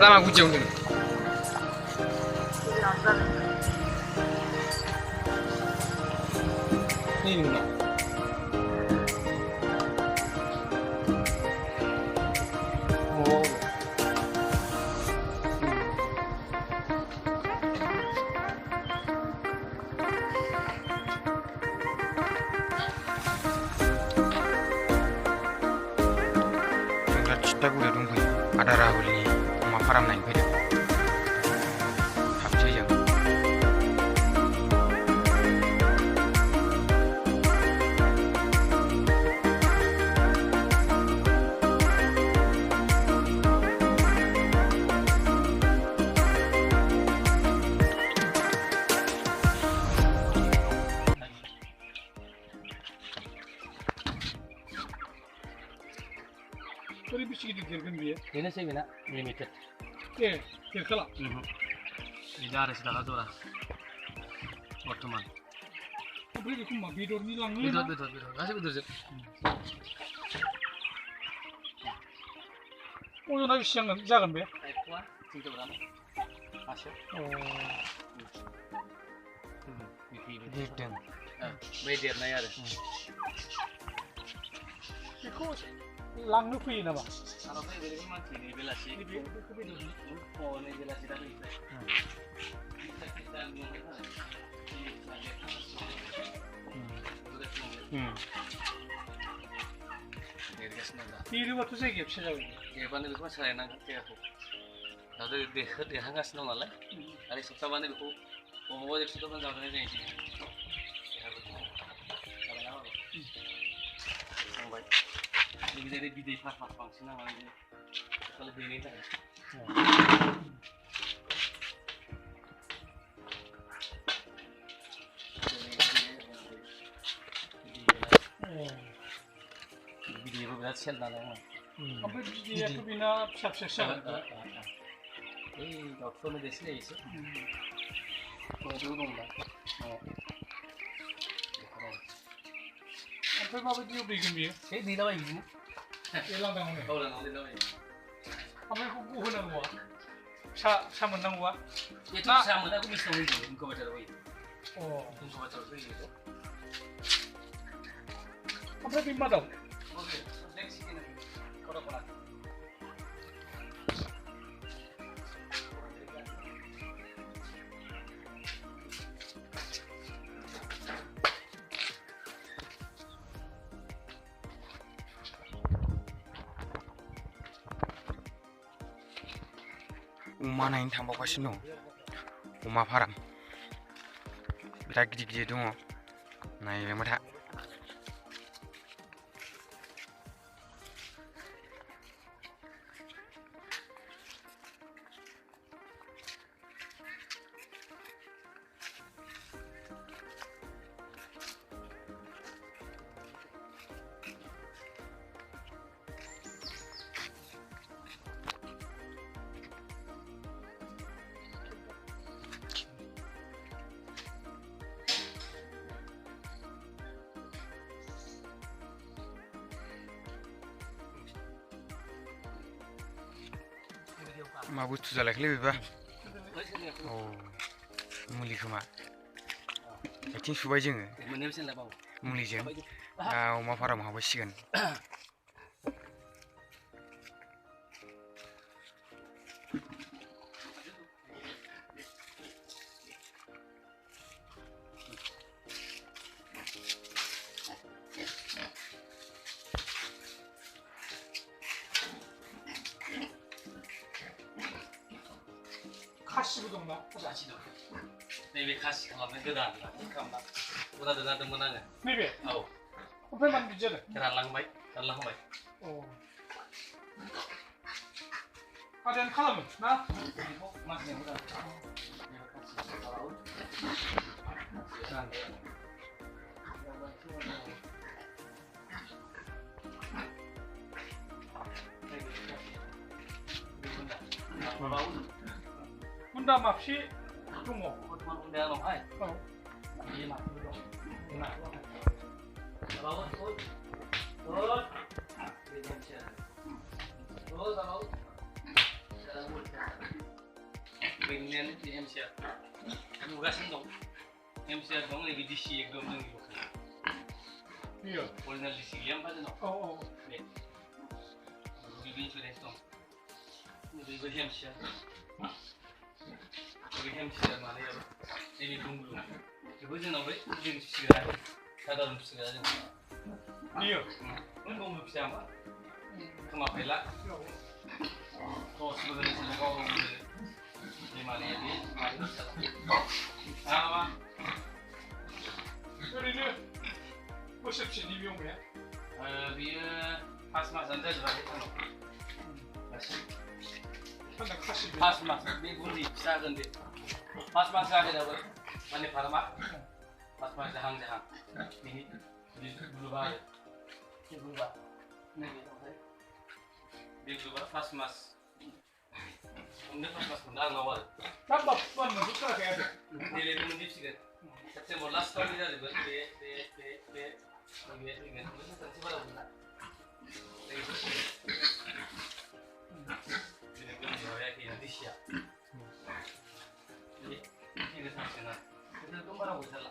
लामा गुदियावनो नै नोंना titaguri dongfैयो आदा राहुलनि अमा फार्म नायनो फैदों हाबसै जों Böyle bir şey getirdim diye. Yine şey bina limited. Kırkala. İdare silah adora. Ottoman. Böyle bir kumma bir dorni langı. Betul. Kasih betul sih. O da bir şey jangan be. Ekwa, cinta berapa? Masuk. Girdin Media ne yarı? Langı fıyı ne var? Arabaya böyle bir mantığı ne belası? Bir dorni. O ne belası da değil. Diri waktu saya gap sih lagi. Ya bani beku saya nangkat ya aku. Lalu dia hangat senang malah. Hari Sabtu bani beku. Mau jadi Sabtu kan jangan ini. Sampai. Ini jadi bidai farfar fungsi nama ini. Kalau bini tak. Bidai itu berat sel dalam. Apa dia tu bina syak. Doktor medisi itu. Dulu dah. Apa bapa dia bikin dia? Di dalam ini. Elang dah mana? Oh, di dalam ini. Apa aku gua nak buat? Sa menang buat? Itu sama aku bisa ini. Engkau baca lagi. Oh, engkau baca lagi itu. Apa bima dah? Oke, next ini. Kau dah अमा नायनो थांबावगासिनो दं अमा farm बिराद गिदिर दङ नायलांबाय था मा बुस्थु जालायखैलै बेबा अ मुलि खोमा आथिं सुबाय जोङो मुलिजों दा अमा फार्माव हाबहैसिगोन Kasih betul tak? Kasih dong. Nih kasih kalau beneran lah. Udah menang. Nih Oh. Apa yang dijadikan? Terang baik. Oh. Ada yang kalah nih? Nah. Masih udah. Bunda mapsi tunggu. Bunda lo hai. Oh. Iya mak. Mak. Bawa tuh. Tuh. Tuh, bawa. बेनियानो बे एमसिया नुगासिनो दं एमसिया दं नैबे DC एकदम जोंनि लकेल बेयो original DC गैया होमबा जोंनाव औ बे बेबो इन्सुरेन्स दं बेबो एमसिया बे एमसिया मानायाबो नैबे दुंब्लु बेबो जोंनाव बै जों फिसिग्रा साधारन फिसिग्रा जों बेयो नों दुंब्लु फिसा होमबा खोमा फायला टर्चबो होनो गाव गावनो बे मानाया बे मानाया फिसा मा ओरैनो बोसोरसेनि बे अमाया बियो 5 मासानो जाजोबाखै आंनाव थान्दा खासि 5 मास बे बुन्दि फिसा होगोन बे 5 मास जायाखै दाबो माने फार्मा 5 मास जाहां जाहां बिनि ग्रुपआ आरो बे ग्रुपआ नैबे ओमफ्राय बे ग्रुपआ 5 मास हमनो 5 मास मोनला आंनाव आरो दाम बान मोनजोबथाराखै आरो देलायबो मोनजोबसिगोन सेप्तेम्बर लास्टआवनो जाजोबगोन बे फैगोन सानसे बारा मोनला डिसिया बे फैगोन सानसेना एकदम बारा गैथारला